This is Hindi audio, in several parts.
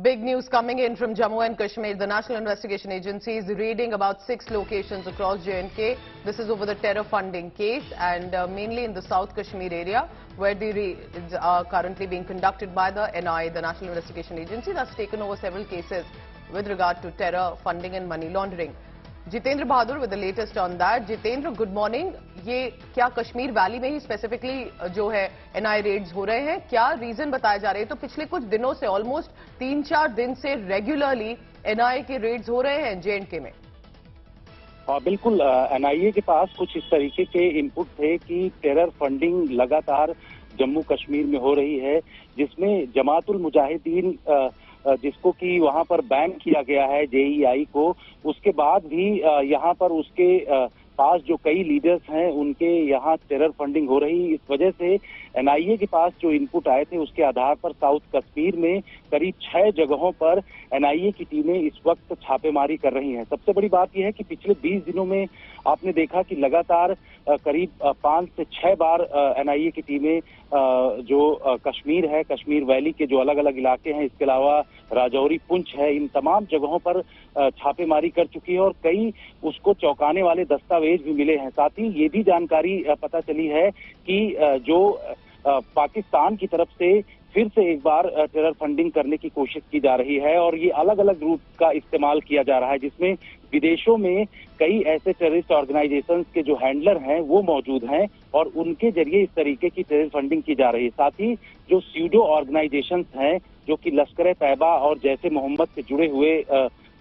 Big news coming in from Jammu and Kashmir. The National Investigation Agency is raiding about 6 locations across J&K. This is over the terror funding case and mainly in the South Kashmir area where the raids are currently being conducted by the NI, the National Investigation Agency, that's taken over several cases with regard to terror funding and money laundering. Jitendra Bahadur with the latest on that. Jitendra, good morning. ये क्या कश्मीर वैली में ही स्पेसिफिकली जो है एनआई रेड्स हो रहे हैं, क्या रीजन बताए जा रहे हैं? तो पिछले कुछ दिनों से ऑलमोस्ट 3-4 दिन से रेगुलरली एनआईए के रेड्स हो रहे हैं J&K में। बिल्कुल, एनआईए के पास कुछ इस तरीके के इनपुट थे कि टेरर फंडिंग लगातार जम्मू कश्मीर में हो रही है, जिसमें जमातुल मुजाहिदीन जिसको कि वहां पर बैन किया गया है जेईआई को, उसके बाद भी यहां पर उसके पास जो कई लीडर्स हैं उनके यहाँ टेरर फंडिंग हो रही। इस वजह से एनआईए के पास जो इनपुट आए थे उसके आधार पर साउथ कश्मीर में करीब 6 जगहों पर एनआईए की टीमें इस वक्त छापेमारी कर रही हैं। सबसे बड़ी बात यह है कि पिछले 20 दिनों में आपने देखा कि लगातार करीब 5 से 6 बार एनआईए की टीमें जो कश्मीर है, कश्मीर वैली के जो अलग अलग इलाके हैं, इसके अलावा राजौरी, पुंछ है, इन तमाम जगहों पर छापेमारी कर चुकी है और कई उसको चौंकाने वाले दस्तावेज भी मिले हैं। साथ ही ये भी जानकारी पता चली है कि जो पाकिस्तान की तरफ से फिर से एक बार टेरर फंडिंग करने की कोशिश की जा रही है और ये अलग अलग रूट का इस्तेमाल किया जा रहा है, जिसमें विदेशों में कई ऐसे टेररिस्ट ऑर्गेनाइजेशंस के जो हैंडलर हैं वो मौजूद हैं और उनके जरिए इस तरीके की टेरर फंडिंग की जा रही है। साथ ही जो स्यूडो ऑर्गेनाइजेशंस हैं जो कि लश्कर-ए-तैयबा और जैसे मोहम्मद से जुड़े हुए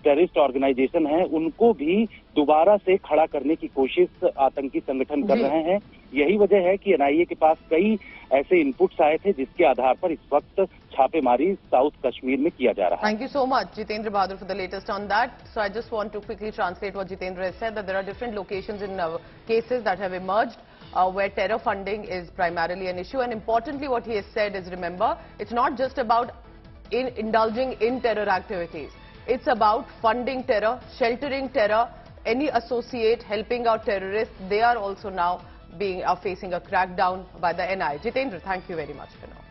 टेररिस्ट ऑर्गेनाइजेशन हैं, उनको भी दोबारा से खड़ा करने की कोशिश आतंकी संगठन कर रहे हैं। यही वजह है कि एनआईए के पास कई ऐसे इनपुट्स आए थे जिसके आधार पर इस वक्त छापेमारी साउथ कश्मीर में किया जा रहा है। Thank you so much Jitendra Bahadur for the latest on that. So I just want to quickly translate what Jitendra has said, that there are different locations in cases that have emerged where terror funding is primarily an issue, and importantly what he has said is, remember, it's not just about indulging in terror activities. It's about funding terror, sheltering terror, any associate helping out terrorists. They are also now facing a crackdown by the NI. Jitendra, thank you very much for now.